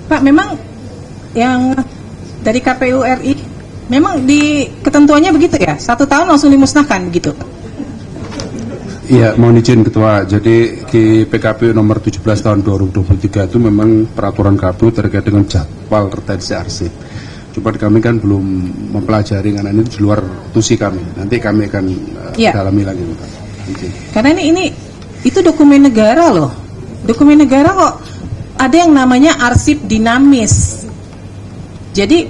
Pak, memang yang dari KPU RI memang di ketentuannya begitu ya, 1 tahun langsung dimusnahkan begitu? Iya, mohon izin Ketua. Jadi di PKPU nomor 17 tahun 2023 itu memang peraturan KPU terkait dengan jadwal retensi arsip. Cuma kami kan belum mempelajari karena ini di luar tusi kami. Nanti kami akan dalami lagi, Pak. Karena ini itu dokumen negara loh. Dokumen negara kok ada yang namanya arsip dinamis. Jadi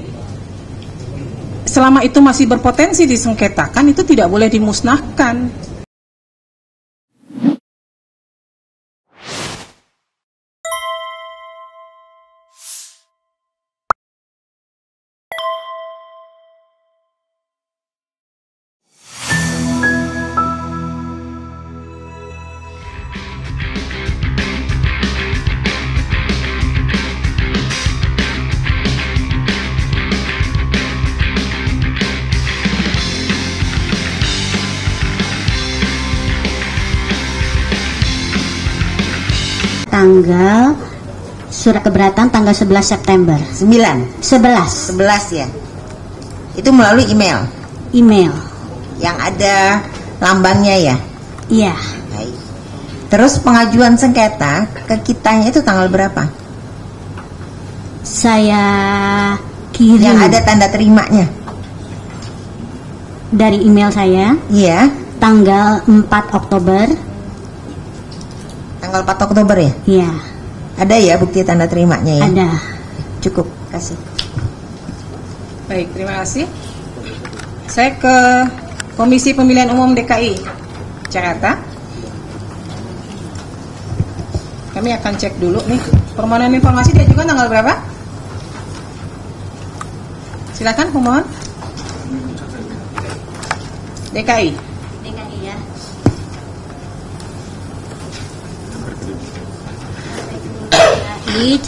selama itu masih berpotensi disengketakan, itu tidak boleh dimusnahkan. Tanggal surat keberatan tanggal 11 September 11 ya. Itu melalui email yang ada lambangnya ya. Iya. Baik. Terus pengajuan sengketa ke kitanya itu tanggal berapa? Saya kirim Yang ada tanda terimanya dari email saya. Iya. Tanggal 4 Oktober. Tanggal 4 Oktober ya? Iya. Ada ya bukti tanda terimanya ya? Ada. Cukup, kasih. Baik, terima kasih. Saya ke Komisi Pemilihan Umum DKI Jakarta. Kami akan cek dulu nih permohonan informasi diajukan tanggal berapa? Silakan pemohon. DKI ya.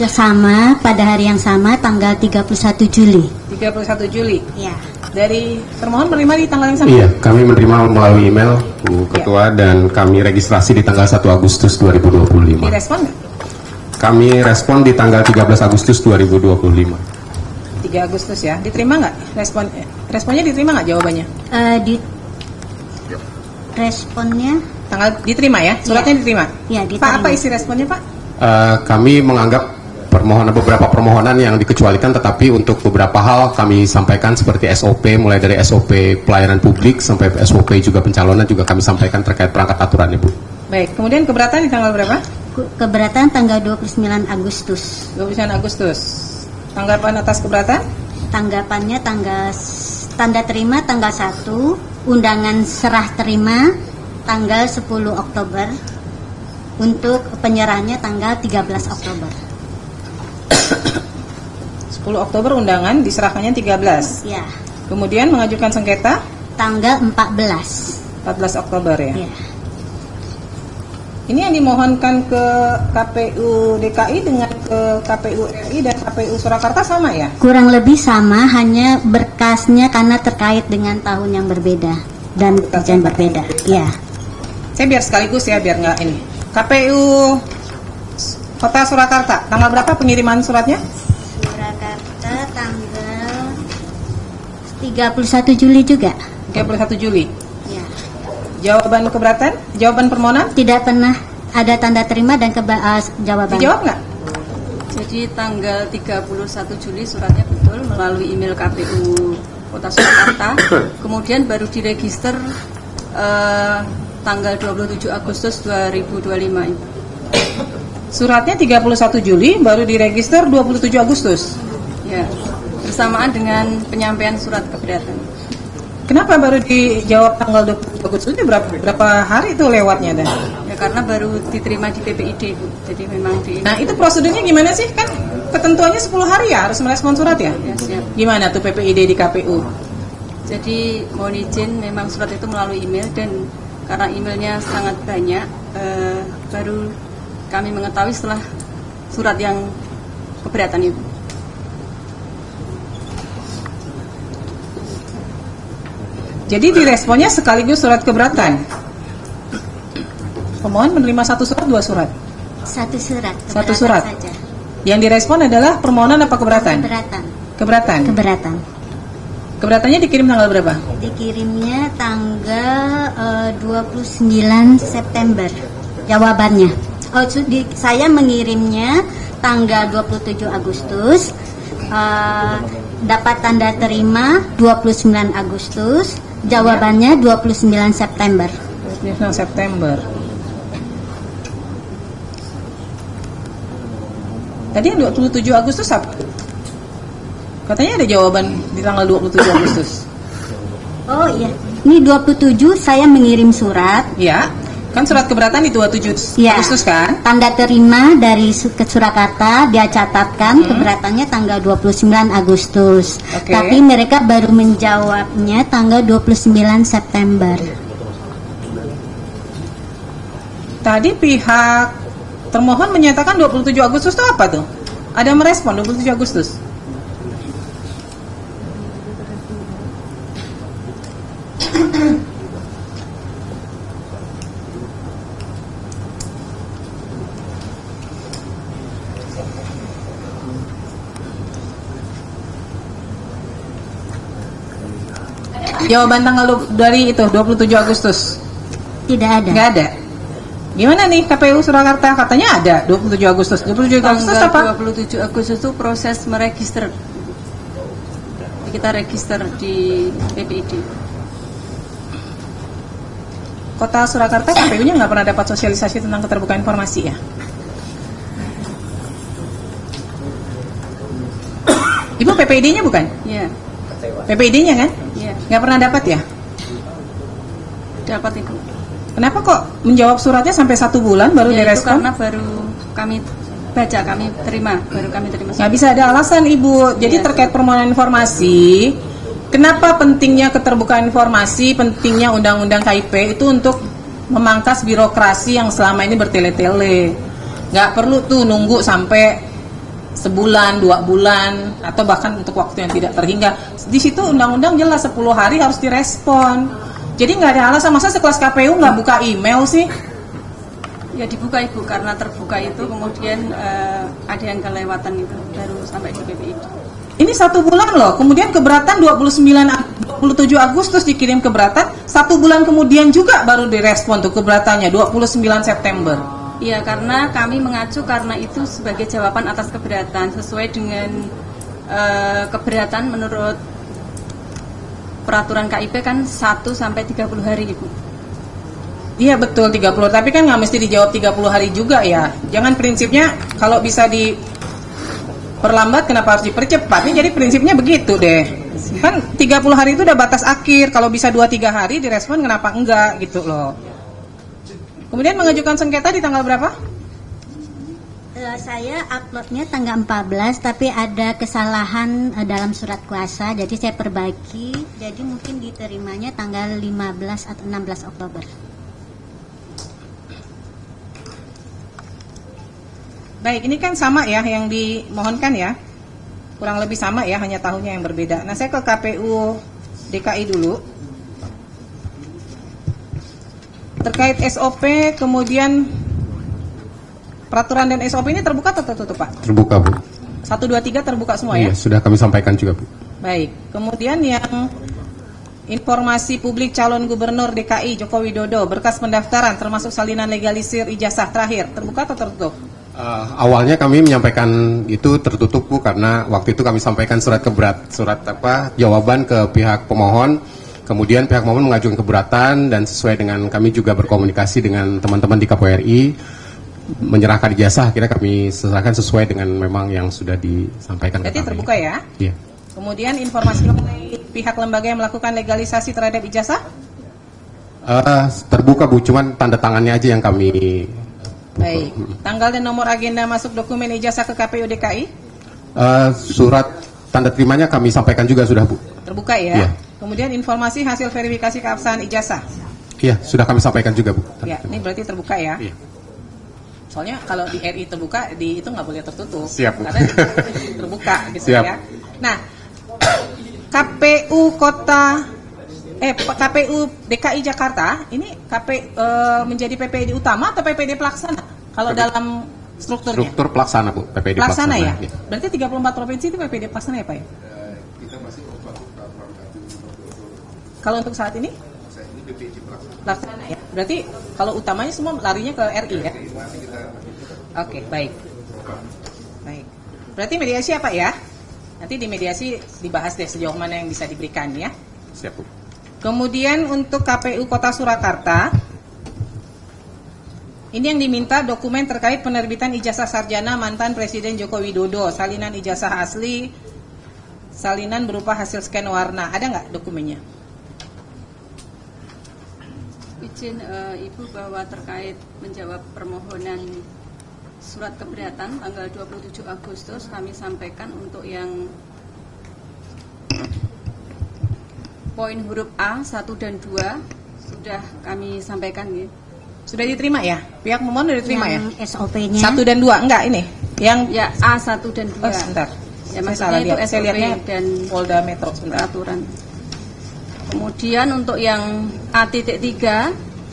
Sama pada hari yang sama tanggal 31 Juli. 31 Juli. Ya. Dari termohon menerima di tanggal yang sama? Iya, kami menerima melalui email Bu Ketua dan kami registrasi di tanggal 1 Agustus 2025. Direspon nggak? Kami respon di tanggal 13 Agustus 2025. 3 Agustus ya. Diterima nggak? Responnya diterima nggak jawabannya? Responnya tanggal diterima ya? Suratnya diterima? Iya, diterima. Pak, apa isi responnya Pak? Kami menganggap beberapa permohonan yang dikecualikan, tetapi untuk beberapa hal kami sampaikan seperti SOP, mulai dari SOP pelayanan publik sampai SOP juga pencalonan juga kami sampaikan terkait perangkat aturannya, Bu. Baik, kemudian keberatan di tanggal berapa? Keberatan tanggal 29 Agustus. 29 Agustus. Tanggapan atas keberatan? Tanggapannya tanda terima tanggal 1, undangan serah terima tanggal 10 Oktober. Untuk penyerahannya tanggal 13 Oktober. 10 Oktober undangan, diserahkannya 13. Ya. Kemudian mengajukan sengketa? Tanggal 14 Oktober ya. Ya. Ini yang dimohonkan ke KPU DKI dengan ke KPU RI dan KPU Surakarta sama ya? Kurang lebih sama, hanya berkasnya karena terkait dengan tahun yang berbeda dan tujuan berbeda. Ya. Saya biar sekaligus ya, biar nggak ini. KPU Kota Surakarta, tanggal berapa pengiriman suratnya? Surakarta tanggal 31 Juli juga. 31 Juli. Ya. Jawaban keberatan? Jawaban permohonan? Tidak pernah ada tanda terima dan jawaban. Dijawab nggak? Jadi tanggal 31 Juli suratnya betul melalui email KPU Kota Surakarta. Kemudian baru diregister tanggal 27 Agustus 2025. Suratnya 31 Juli, baru diregister 27 Agustus. Ya, bersamaan dengan penyampaian surat keberatan. Kenapa baru dijawab tanggal 27 Agustus? Itu berapa hari itu lewatnya dah? Ya karena baru diterima di PPID, Bu. Jadi memang di. Nah, itu prosedurnya gimana sih? Kan ketentuannya 10 hari ya harus merespon surat ya? Ya, siap. Gimana tuh PPID di KPU? Jadi mohon izin, memang surat itu melalui email dan karena emailnya sangat banyak, baru kami mengetahui setelah surat yang keberatan itu. Jadi diresponnya sekaligus surat keberatan. Pemohon menerima satu surat, dua surat? Satu surat. Satu surat. Saja. Yang direspon adalah permohonan apa keberatan? Keberatan. Keberatan. Keberatan. Keberatannya dikirim tanggal berapa? Dikirimnya tanggal 29 September. Jawabannya. Saya mengirimnya tanggal 27 Agustus. Dapat tanda terima 29 Agustus. Jawabannya 29 September. 29 September. Tadi yang 27 Agustus apa? Katanya ada jawaban di tanggal 27 Agustus. Oh iya, ini 27 saya mengirim surat. Ya, kan surat keberatan di 27 Ya, Agustus kan? tanda terima dari ke Surakarta, dia catatkan keberatannya tanggal 29 Agustus. Oke. Tapi mereka baru menjawabnya tanggal 29 September. Tadi pihak termohon menyatakan 27 Agustus itu apa tuh? Ada merespon 27 Agustus? Jawaban tanggal dari itu 27 Agustus Tidak ada. nggak ada. Gimana nih KPU Surakarta? Katanya ada 27 Agustus. 27 Agustus Tanggal apa? 27 Agustus itu proses meregister. Kita register di PPID. Kota Surakarta KPU-nya nggak pernah dapat sosialisasi tentang keterbukaan informasi ya? Ibu PPID-nya bukan? Ya, PPID-nya kan? ya, Nggak pernah dapat ya? dapat itu. Kenapa kok menjawab suratnya sampai 1 bulan baru Ya, itu direspon? karena baru kami baca, kami terima. Nggak bisa ada alasan Ibu. Jadi Iya. terkait permohonan informasi, kenapa pentingnya keterbukaan informasi, pentingnya undang-undang KIP itu untuk memangkas birokrasi yang selama ini bertele-tele. Nggak perlu tuh nunggu sampai sebulan, 2 bulan, atau bahkan untuk waktu yang tidak terhingga. Di situ undang-undang jelas 10 hari harus direspon. Jadi nggak ada alasan, masa sekelas KPU nggak buka email sih? Ya dibuka Ibu, karena terbuka itu kemudian ada yang kelewatan itu baru sampai di PPID. Ini 1 bulan loh, kemudian keberatan 27 Agustus dikirim keberatan, 1 bulan kemudian juga baru direspon tuh keberatannya 29 September. Iya, karena kami mengacu karena itu sebagai jawaban atas keberatan sesuai dengan keberatan menurut peraturan KIP kan 1 sampai 30 hari Ibu. Iya betul 30, tapi kan nggak mesti dijawab 30 hari juga ya. Jangan prinsipnya kalau bisa diperlambat kenapa harus dipercepat? Ini jadi prinsipnya begitu deh. Kan 30 hari itu udah batas akhir, kalau bisa 2-3 hari direspon kenapa enggak gitu loh. Kemudian mengajukan sengketa di tanggal berapa? Saya uploadnya tanggal 14, tapi ada kesalahan dalam surat kuasa, jadi saya perbaiki. Jadi mungkin diterimanya tanggal 15 atau 16 Oktober. Baik, ini kan sama ya yang dimohonkan ya. Kurang lebih sama ya, hanya tahunnya yang berbeda. Nah, saya ke KPU DKI dulu. Terkait SOP, kemudian peraturan dan SOP ini terbuka atau tertutup, Pak? Terbuka, Bu. 1, 2, 3 terbuka semua Iya, ya? sudah kami sampaikan juga, Bu. Baik, kemudian yang informasi publik calon gubernur DKI Joko Widodo, berkas pendaftaran termasuk salinan legalisir ijazah terakhir, terbuka atau tertutup? Awalnya kami menyampaikan itu tertutup, Bu, karena waktu itu kami sampaikan surat jawaban ke pihak pemohon. Kemudian pihak pemohon mengajukan keberatan dan sesuai dengan kami juga berkomunikasi dengan teman-teman di KPRI menyerahkan ijazah, akhirnya kami serahkan sesuai dengan memang yang sudah disampaikan. Jadi terbuka ya? Iya. Kemudian informasi mengenai pihak lembaga yang melakukan legalisasi terhadap ijazah? Terbuka, Bu, cuman tanda tangannya aja yang kami. Baik. Tanggal dan nomor agenda masuk dokumen ijazah ke KPU DKI? Surat tanda terimanya kami sampaikan juga sudah, Bu. Terbuka ya? Iya. Kemudian informasi hasil verifikasi keabsahan ijazah? Iya, sudah kami sampaikan juga, Bu. Ya, ini berarti terbuka ya? Iya. Soalnya kalau di RI terbuka, di itu nggak boleh tertutup. Siap, Bu. Karena terbuka gitu Siap. ya. Nah, KPU KPU DKI Jakarta ini menjadi PPD utama atau PPD pelaksana? Kalau dalam strukturnya? Struktur pelaksana Bu, PPD Pelaksana ya? Ya. Berarti 34 provinsi itu PPD pelaksana ya Pak ya? Kalau untuk saat ini? Pelaksana ya? Berarti kalau utamanya semua larinya ke RI ya? Oke, baik. Baik. Berarti mediasi apa ya? Nanti di mediasi dibahas deh sejauh mana yang bisa diberikan ya. Siap Bu. Kemudian untuk KPU Kota Surakarta, ini yang diminta dokumen terkait penerbitan ijazah sarjana mantan Presiden Joko Widodo, salinan ijazah asli, salinan berupa hasil scan warna. Ada nggak dokumennya? Izin Ibu bahwa terkait menjawab permohonan surat keberatan tanggal 27 Agustus kami sampaikan untuk yang poin huruf A 1 dan 2 sudah kami sampaikan gitu. Sudah diterima ya? Pihak pemohon sudah diterima ya? SOP-nya 1 dan 2 enggak ini? Yang Ya A1 dan 2. oh, sebentar. Ya, Saya maksudnya salah itu lihat. Saya SOP lihatnya dan Polda Metro sebentar. peraturan. Kemudian untuk yang A.3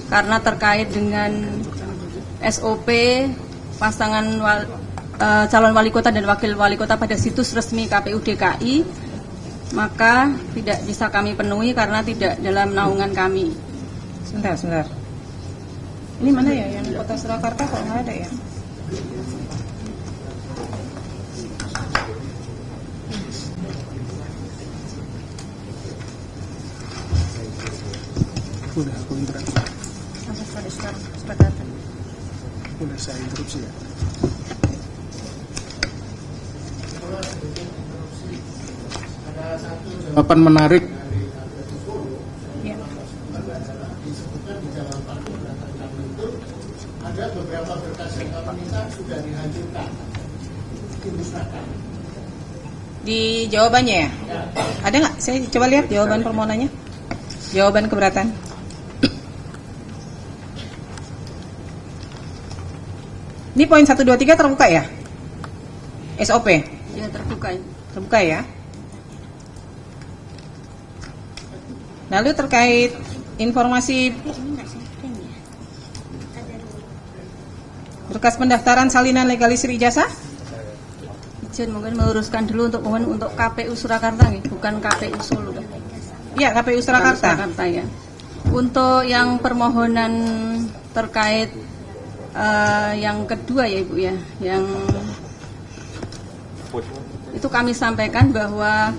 karena terkait dengan SOP pasangan calon wali kota dan wakil wali kota pada situs resmi KPU DKI, maka tidak bisa kami penuhi karena tidak dalam naungan kami. Sebentar. Ini mana ya yang Kota Surakarta kok nggak ada ya? Udah, aku interupsi. Udah saya interupsi ya. Jawaban menarik. Ya. Di jawabannya ya? Ada nggak? Saya coba lihat jawaban permohonannya. Jawaban keberatan. Ini poin 1, 2, 3 terbuka ya? SOP? Ya terbuka. Terbuka ya? Lalu terkait informasi berkas pendaftaran salinan legalisir ijazah? Izin mungkin meluruskan dulu untuk mohon untuk KPU Surakarta nih, bukan KPU Solo. Iya, KPU Surakarta. Surakarta ya. Untuk yang permohonan terkait yang kedua ya Ibu ya, yang itu kami sampaikan bahwa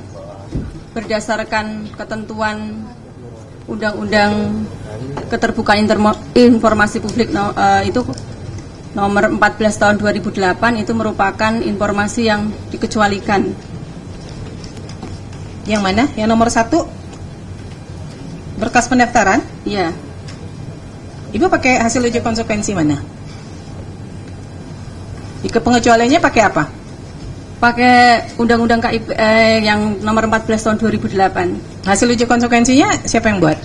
berdasarkan ketentuan Undang-Undang Keterbukaan Informasi Publik itu nomor 14 tahun 2008 itu merupakan informasi yang dikecualikan. Yang mana? Yang nomor 1? Berkas pendaftaran? Iya. Ibu pakai hasil uji konsekuensi mana? Di pengecualiannya pakai apa? Pakai Undang-Undang KIP yang nomor 14 tahun 2008. Hasil uji konsekuensinya siapa yang buat?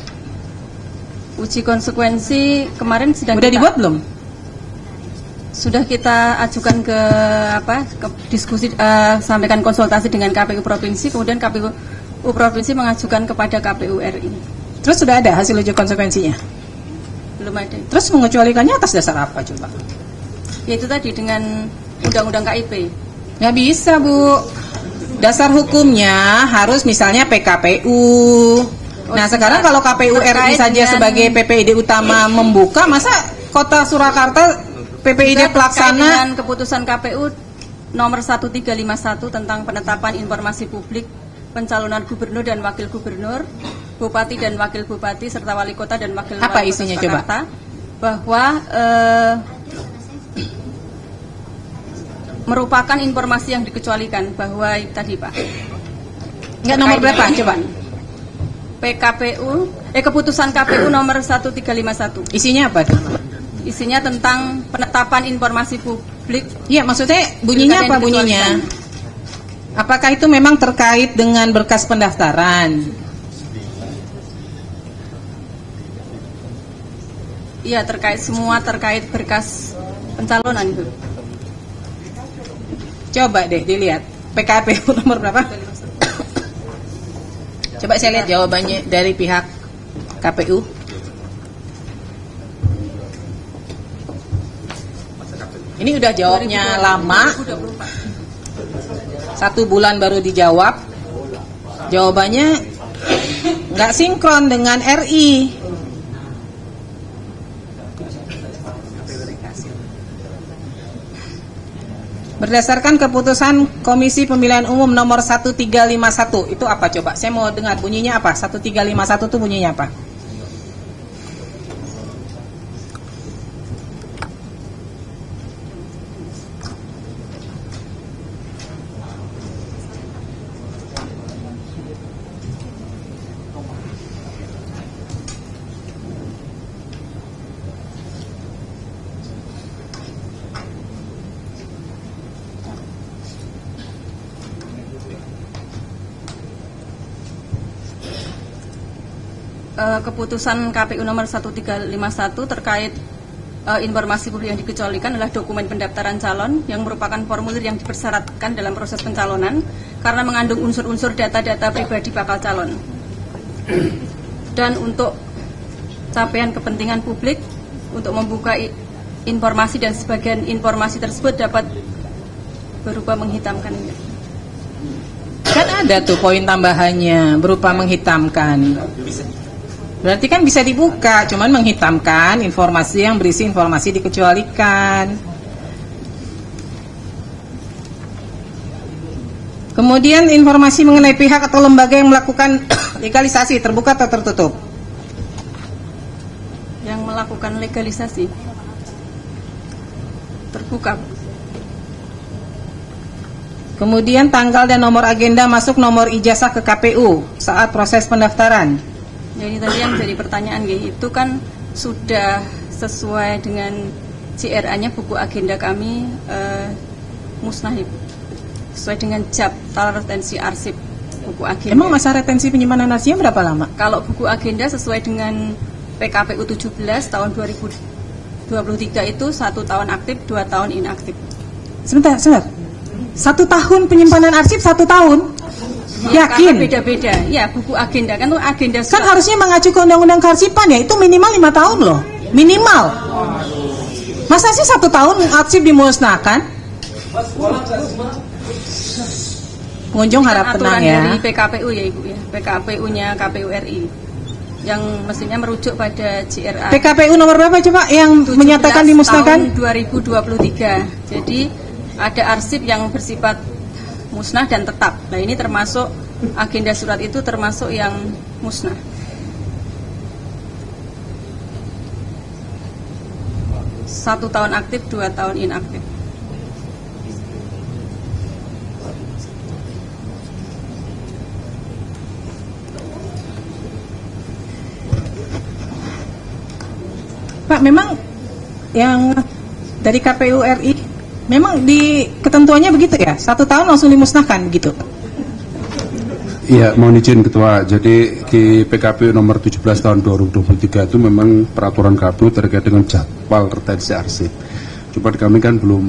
Uji konsekuensi kemarin sedang Udah dibuat belum? Sudah kita ajukan ke diskusi, sampaikan konsultasi dengan KPU Provinsi, kemudian KPU Provinsi mengajukan kepada KPU RI. Terus sudah ada hasil uji konsekuensinya? Belum ada. Terus mengecualikannya atas dasar apa coba? Yaitu tadi dengan Undang-Undang KIP. Nggak bisa Bu. Dasar hukumnya harus misalnya PKPU. Nah sekarang kalau KPU RI saja sebagai PPID utama membuka, masa Kota Surakarta PPID pelaksana dengan keputusan KPU nomor 1351 tentang penetapan informasi publik pencalonan gubernur dan wakil gubernur, bupati dan wakil bupati serta wali kota dan wakil wali apa kota isinya Surakarta, coba? bahwa merupakan informasi yang dikecualikan bahwa tadi Pak. Enggak, nomor berapa coba? PKPU keputusan KPU nomor 1351. Isinya apa tuh? Isinya tentang penetapan informasi publik. Iya, maksudnya bunyinya apa bunyinya? Apakah itu memang terkait dengan berkas pendaftaran? Iya, terkait berkas pencalonan itu. Coba deh dilihat PKPU nomor berapa? Coba saya lihat jawabannya dari pihak KPU. Ini udah jawabnya lama, 1 bulan baru dijawab. Jawabannya nggak sinkron dengan RI. Berdasarkan keputusan Komisi Pemilihan Umum nomor 1351, itu apa coba? Saya mau dengar bunyinya apa? 1351 itu bunyinya apa? Keputusan KPU nomor 1351 terkait informasi publik yang dikecualikan adalah dokumen pendaftaran calon yang merupakan formulir yang dipersyaratkan dalam proses pencalonan karena mengandung unsur-unsur data-data pribadi bakal calon. Dan untuk capaian kepentingan publik untuk membuka informasi dan sebagian informasi tersebut dapat berupa menghitamkan. Kan ada tuh poin tambahannya berupa menghitamkan. Berarti kan bisa dibuka, cuman menghitamkan informasi yang berisi informasi dikecualikan. Kemudian informasi mengenai pihak atau lembaga yang melakukan legalisasi terbuka atau tertutup? Yang melakukan legalisasi terbuka. Kemudian tanggal dan nomor agenda masuk nomor ijazah ke KPU saat proses pendaftaran. Jadi tadi yang jadi pertanyaan itu kan sudah sesuai dengan CRA-nya buku agenda kami musnah, sesuai dengan jadwal retensi arsip buku agenda. Emang masa retensi penyimpanan arsipnya berapa lama? Kalau buku agenda sesuai dengan PKPU 17 tahun 2023 itu 1 tahun aktif, 2 tahun inaktif. Sebentar. 1 tahun penyimpanan arsip 1 tahun? Yakin? Karena beda-beda. Ya, buku agenda kan tuh agenda. Kan harusnya mengacu ke undang-undang kearsipan ya, itu minimal 5 tahun loh. Minimal. Masa sih 1 tahun arsip dimusnahkan? Pengunjung harap tenang ya. Dari PKPU ya Ibu ya. PKPU-nya KPU RI. Yang mestinya merujuk pada CRA. PKPU nomor berapa coba yang menyatakan dimusnahkan? Tahun 2023. Jadi ada arsip yang bersifat musnah dan tetap. Nah ini termasuk agenda surat itu termasuk yang musnah. Satu tahun aktif, 2 tahun inaktif. Pak, memang yang dari KPU RI memang di ketentuannya begitu ya, 1 tahun langsung dimusnahkan begitu. Iya, mohon izin Ketua. Jadi di PKPU nomor 17 tahun 2023 itu memang peraturan KPU terkait dengan jadwal retensi arsip. Cuma kami kan belum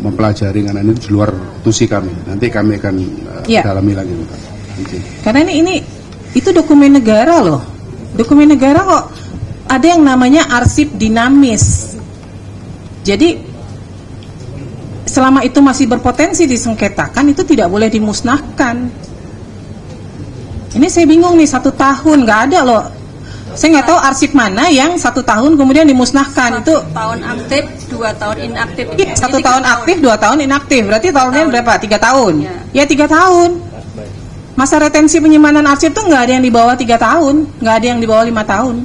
mempelajari karena ini di luar tusi kami. Nanti kami akan dalami lagi, Pak. Izin. Karena ini itu dokumen negara loh. Dokumen negara kok ada yang namanya arsip dinamis. Jadi selama itu masih berpotensi disengketakan, itu tidak boleh dimusnahkan. Ini saya bingung nih, 1 tahun nggak ada loh. Saya nggak tahu arsip mana yang 1 tahun kemudian dimusnahkan. 1 itu tahun aktif, 2 tahun inaktif. 1 tahun aktif, 2 tahun inaktif. Berarti tahunnya berapa? 3 tahun. Ya 3 tahun. Masa retensi penyimpanan arsip tuh nggak ada yang di bawah 3 tahun, nggak ada yang di bawah 5 tahun.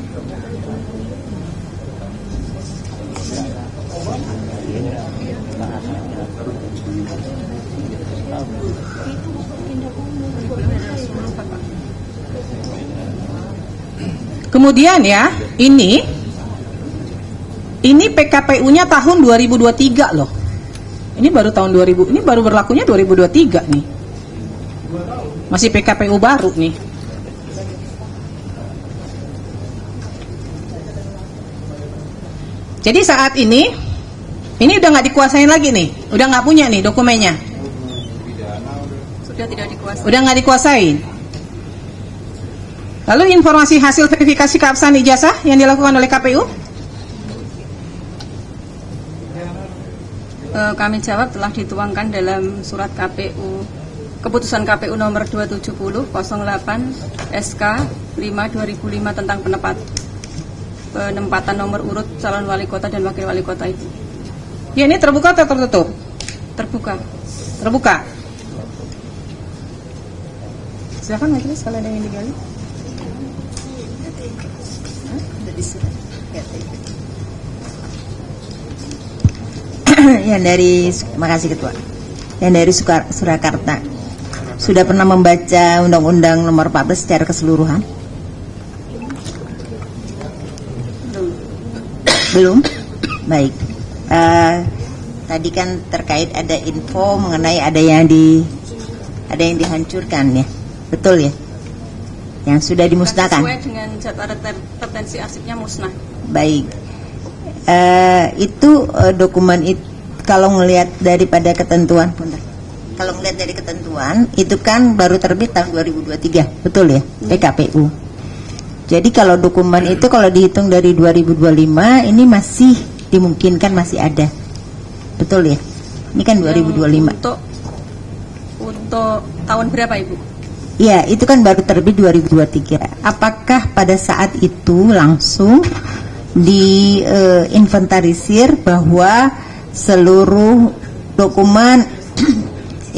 Kemudian ya, ini PKPU-nya tahun 2023 loh. Ini baru tahun 2000, ini baru berlakunya 2023 nih. Masih PKPU baru nih. Jadi saat ini udah nggak dikuasain lagi nih, udah nggak punya nih dokumennya. Sudah tidak dikuasai. Udah nggak dikuasain. Lalu informasi hasil verifikasi keabsahan ijazah yang dilakukan oleh KPU? Kami jawab telah dituangkan dalam surat KPU, keputusan KPU nomor 270/08 SK 5/2005 tentang penempatan nomor urut calon wali kota dan wakil wali kota itu. Ya, ini terbuka atau tertutup? Terbuka. Terbuka. Silakan majelis kalau ada yang digali. Yang dari, makasih Ketua. Yang dari Surakarta, sudah pernah membaca Undang-Undang Nomor 14 secara keseluruhan? Belum? Baik. Tadi kan terkait ada info mengenai ada yang dihancurkan ya, betul ya? Yang sudah dimusnahkan. Sesuai dengan jadwal retensi arsipnya musnah. Baik. Itu dokumen itu kalau ngelihat daripada ketentuan, kalau ngelihat dari ketentuan itu kan baru terbit tahun 2023, betul ya, PKPU. Jadi kalau dokumen itu kalau dihitung dari 2025 ini masih dimungkinkan masih ada, betul ya? Ini kan 2025. Untuk tahun berapa Ibu? Iya, itu kan baru terbit 2023. Apakah pada saat itu langsung diinventarisir bahwa seluruh dokumen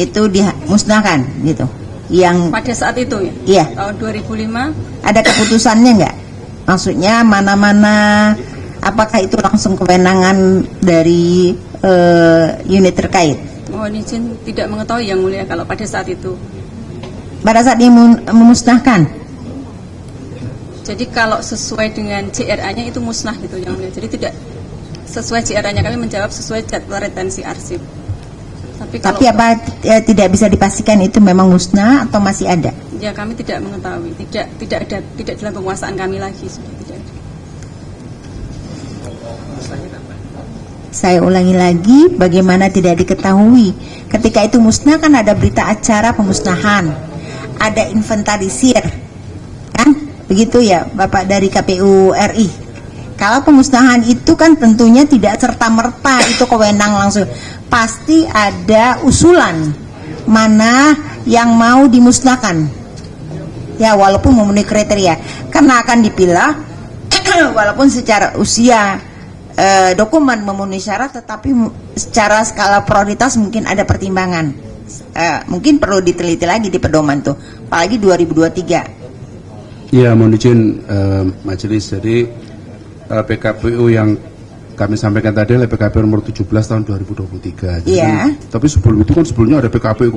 itu dimusnahkan gitu? Yang pada saat itu ya? Iya. Tahun 2005. Ada keputusannya nggak? Maksudnya mana-mana? Apakah itu langsung kewenangan dari unit terkait? Mohon izin tidak mengetahui Yang Mulia kalau pada saat itu. Pada saat dia memusnahkan? Jadi kalau sesuai dengan JRA-nya itu musnah gitu Yang Mulia. Jadi tidak sesuai JRA-nya, kami menjawab sesuai jadwal retensi arsip. Tapi apa tidak bisa dipastikan itu memang musnah atau masih ada? Ya kami tidak mengetahui, tidak dalam penguasaan kami lagi, sudah tidak ada. Saya ulangi lagi, bagaimana tidak diketahui? Ketika itu musnah kan ada berita acara pemusnahan, ada inventarisir, kan? Begitu ya, Bapak dari KPU RI. Kalau pemusnahan itu kan tentunya tidak serta-merta itu kewenang langsung. Pasti ada usulan mana yang mau dimusnahkan. Ya, walaupun memenuhi kriteria, karena akan dipilah walaupun secara usia dokumen memenuhi syarat, tetapi secara skala prioritas mungkin ada pertimbangan. Mungkin perlu diteliti lagi di pedoman tuh, apalagi 2023. Ya, mohon izin majelis. Jadi PKPU yang kami sampaikan tadi adalah PKPU nomor 17 tahun 2023. Iya. Tapi sebelum itu kan sebelumnya ada PKPU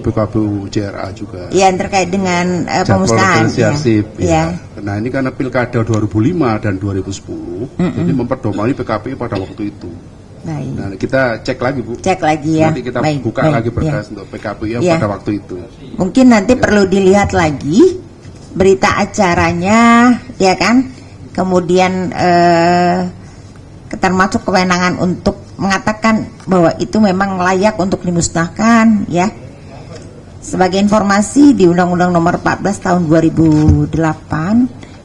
JRA juga. Iya, terkait dengan pemusnahan. Ya. Nah, ini karena Pilkada 2005 dan 2010, jadi memperdomani PKPU pada waktu itu. Baik. Nah, kita cek lagi Bu. Cek lagi ya. Nanti kita buka lagi berkas untuk PKPU yang pada waktu itu. Mungkin nanti perlu dilihat lagi berita acaranya, ya kan? Kemudian termasuk kewenangan untuk mengatakan bahwa itu memang layak untuk dimusnahkan, ya. Sebagai informasi di Undang-Undang Nomor 14 tahun 2008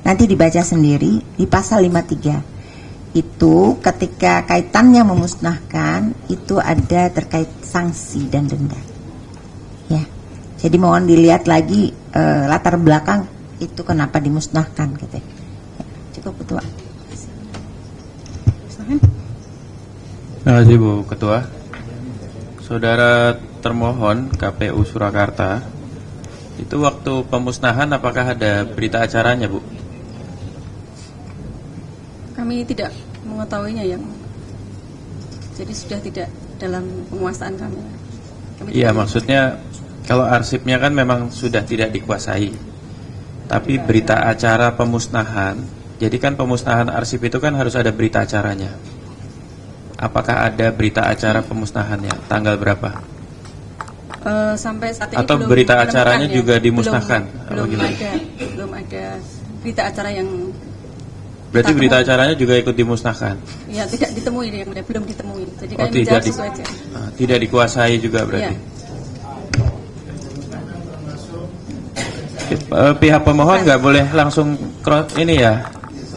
nanti dibaca sendiri di pasal 53. Itu ketika kaitannya memusnahkan itu ada terkait sanksi dan denda. Ya. Jadi mohon dilihat lagi latar belakang itu kenapa dimusnahkan gitu. Ya. Cukup Ketua. Terima kasih Bu Ketua. Saudara termohon KPU Surakarta, itu waktu pemusnahan apakah ada berita acaranya Bu? Kami tidak mengetahuinya Yang. Jadi sudah tidak dalam penguasaan kami. Iya, maksudnya kalau arsipnya kan memang sudah tidak dikuasai. Tapi berita acara pemusnahan, jadi kan pemusnahan arsip itu kan harus ada berita acaranya. Apakah ada berita acara pemusnahannya? Tanggal berapa? Sampai saat ini atau belum berita acaranya ya. juga dimusnahkan? Belum ada berita acara yang. Berarti berita acaranya juga ikut dimusnahkan? Ya, tidak ditemui Yang Mulia, belum ditemui. Jadi kami tidak menjawab sesuai aja. Tidak dikuasai juga berarti. Ya. Pihak pemohon nggak boleh langsung ini ya,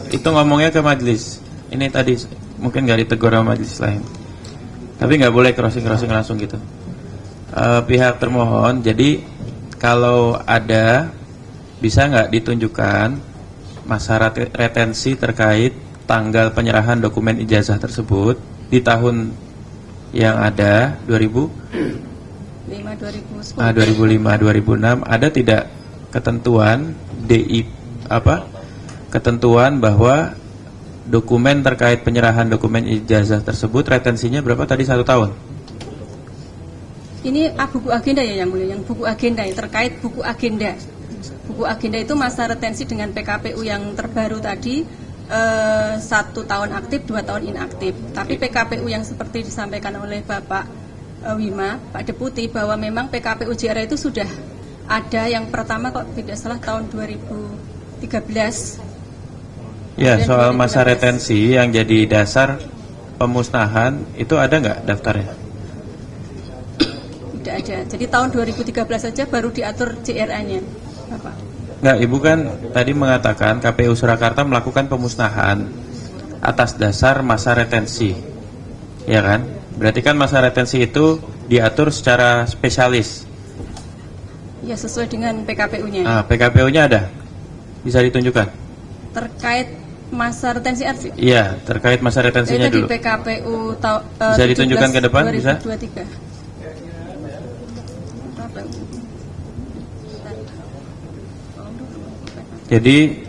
itu ngomongnya ke majelis. Ini tadi mungkin nggak ditegur sama majelis lain. Tapi nggak boleh crossing langsung gitu. Pihak termohon, jadi kalau ada, bisa nggak ditunjukkan masa retensi terkait tanggal penyerahan dokumen ijazah tersebut di tahun yang ada 2005, 2006, ada tidak ketentuan ketentuan bahwa dokumen terkait penyerahan dokumen ijazah tersebut retensinya berapa tadi, 1 tahun? Ini buku agenda ya yang mulia, yang buku agenda yang terkait buku agenda. Buku agenda itu masa retensi dengan PKPU yang terbaru tadi 1 tahun aktif, 2 tahun inaktif. Tapi PKPU yang seperti disampaikan oleh Bapak Wima, Pak Deputi, bahwa memang PKPU JR itu sudah ada yang pertama kok tidak salah tahun 2013. Ya, soal masa retensi yang jadi dasar pemusnahan itu ada nggak daftarnya? Tidak ada. Jadi tahun 2013 saja baru diatur JRA-nya, Bapak. Nggak, Ibu kan tadi mengatakan KPU Surakarta melakukan pemusnahan atas dasar masa retensi, ya kan? Berarti kan masa retensi itu diatur secara spesialis. Ya, sesuai dengan PKPU-nya. Nah, PKPU-nya ada? Bisa ditunjukkan? Terkait masa retensi arsip? Iya, terkait masa retensinya dulu. Di PKPU bisa ditunjukkan ke depan, 2023. bisa? Jadi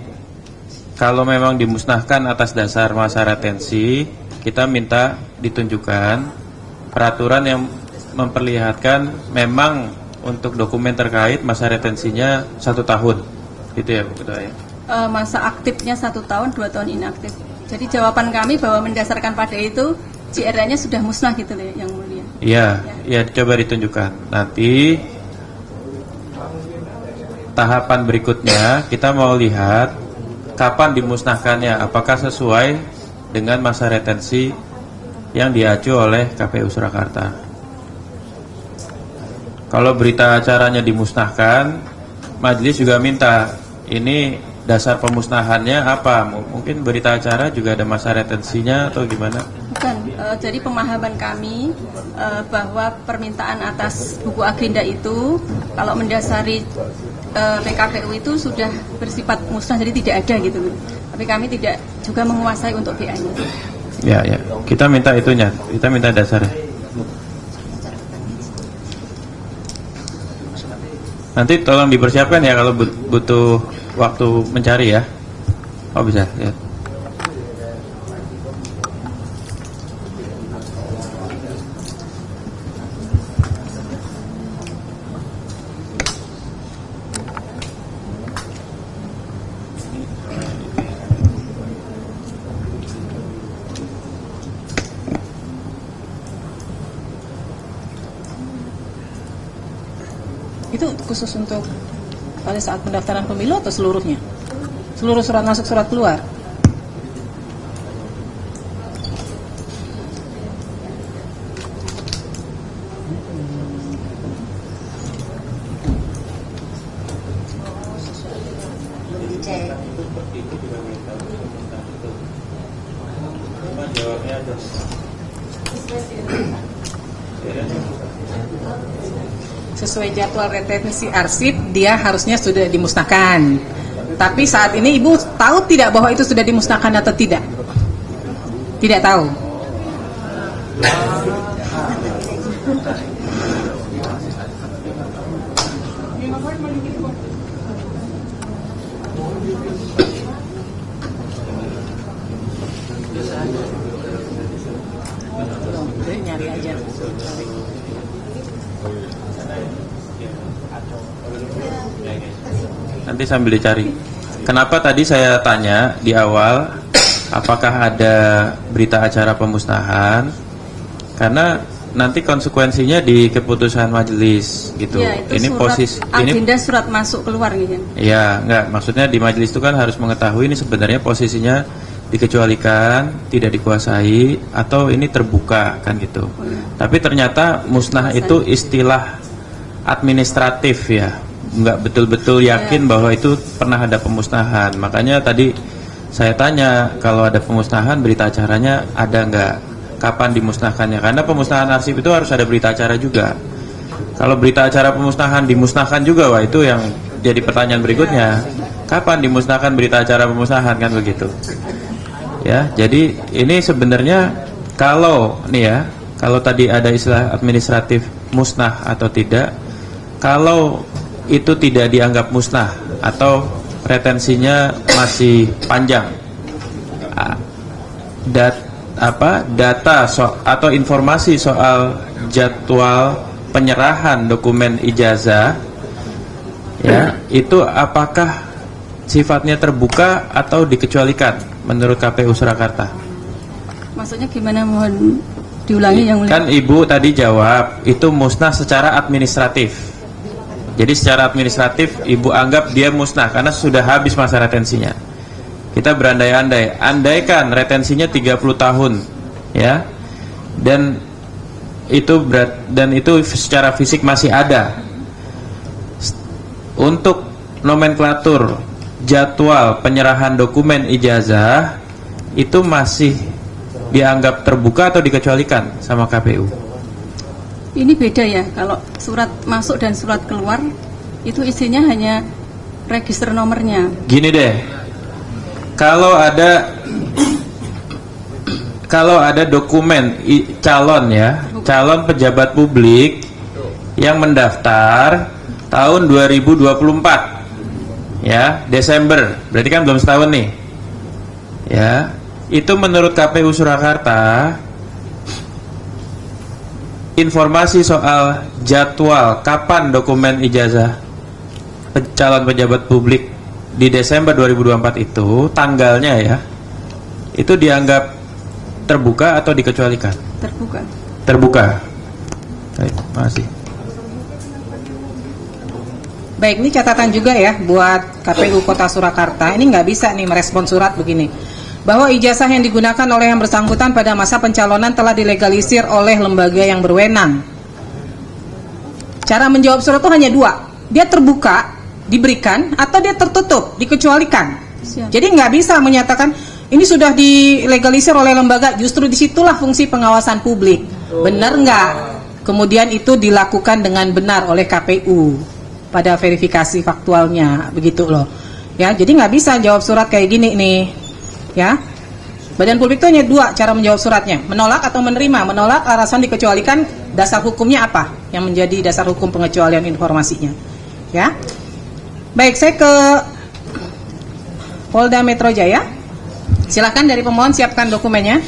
kalau memang dimusnahkan atas dasar masa retensi, kita minta ditunjukkan peraturan yang memperlihatkan memang untuk dokumen terkait masa retensinya 1 tahun, gitu ya Bu Ketua ya? Masa aktifnya 1 tahun, 2 tahun inaktif. Jadi jawaban kami bahwa mendasarkan pada itu JRA-nya sudah musnah gitu loh yang mulia. Iya, ya coba ditunjukkan. Nanti tahapan berikutnya kita mau lihat kapan dimusnahkannya, apakah sesuai dengan masa retensi yang diacu oleh KPU Surakarta. Kalau berita acaranya dimusnahkan, majelis juga minta ini dasar pemusnahannya apa? Mungkin berita acara juga ada masa retensinya atau gimana? Bukan, jadi pemahaman kami bahwa permintaan atas buku agenda itu kalau mendasari PKPU itu sudah bersifat musnah, jadi tidak ada gitu. Tapi kami tidak juga menguasai untuk BA-nya. Ya, ya. Kita minta itunya, kita minta dasarnya. Nanti tolong dipersiapkan ya kalau butuh waktu mencari ya. Oh bisa, ya. Itu khusus untuk pada saat pendaftaran pemilu atau seluruhnya? Seluruh surat masuk, surat keluar? Sesuai jadwal retensi arsip, dia harusnya sudah dimusnahkan. Tapi saat ini Ibu tahu tidak bahwa itu sudah dimusnahkan atau tidak? Tidak tahu. Nyari aja. Nanti sambil dicari. Kenapa tadi saya tanya di awal apakah ada berita acara pemusnahan? Karena nanti konsekuensinya di keputusan majelis gitu. Ya, itu ini posisi agenda surat masuk keluar gitu. Ya, enggak, maksudnya di majelis itu kan harus mengetahui ini sebenarnya posisinya dikecualikan, tidak dikuasai atau ini terbuka kan gitu. Tapi ternyata musnah itu istilah administratif ya. Nggak betul-betul yakin bahwa itu pernah ada pemusnahan. Makanya tadi saya tanya kalau ada pemusnahan berita acaranya ada nggak? kapan dimusnahkannya. Karena pemusnahan arsip itu harus ada berita acara juga. Kalau berita acara pemusnahan dimusnahkan juga, wah itu yang jadi pertanyaan berikutnya. Kapan dimusnahkan berita acara pemusnahan, kan begitu. Ya, jadi ini sebenarnya kalau nih ya, kalau tadi ada istilah administratif musnah atau tidak, kalau itu tidak dianggap musnah atau retensinya masih panjang, data atau informasi soal jadwal penyerahan dokumen ijazah, ya, itu apakah sifatnya terbuka atau dikecualikan menurut KPU Surakarta? Maksudnya gimana, mohon diulangi yang mulia. Kan Ibu tadi jawab itu musnah secara administratif. Jadi secara administratif Ibu anggap dia musnah karena sudah habis masa retensinya. Kita berandai-andai, andaikan retensinya 30 tahun, ya. Dan itu secara fisik masih ada. Untuk nomenklatur jadwal penyerahan dokumen ijazah itu masih dianggap terbuka atau dikecualikan sama KPU? Ini beda ya, kalau surat masuk dan surat keluar itu isinya hanya register nomornya. Gini deh, kalau ada dokumen calon ya, calon pejabat publik yang mendaftar tahun 2024 ya, Desember, berarti kan belum setahun nih ya, itu menurut KPU Surakarta informasi soal jadwal kapan dokumen ijazah calon pejabat publik di Desember 2024 itu tanggalnya ya, itu dianggap terbuka atau dikecualikan? Terbuka. Terbuka. Baik, makasih. Baik, ini catatan juga ya buat KPU Kota Surakarta. Ini nggak bisa nih merespon surat begini, bahwa ijazah yang digunakan oleh yang bersangkutan pada masa pencalonan telah dilegalisir oleh lembaga yang berwenang. Cara menjawab surat itu hanya dua, dia terbuka, diberikan, atau dia tertutup, dikecualikan. Jadi nggak bisa menyatakan ini sudah dilegalisir oleh lembaga, justru disitulah fungsi pengawasan publik. Benar nggak? Kemudian itu dilakukan dengan benar oleh KPU pada verifikasi faktualnya, begitu loh. Ya, jadi nggak bisa jawab surat kayak gini nih. Ya, Badan Publik itu hanya dua cara menjawab suratnya, menolak atau menerima. Menolak alasan dikecualikan, dasar hukumnya apa yang menjadi dasar hukum pengecualian informasinya. Ya, baik, saya ke Polda Metro Jaya. Silakan dari pemohon siapkan dokumennya.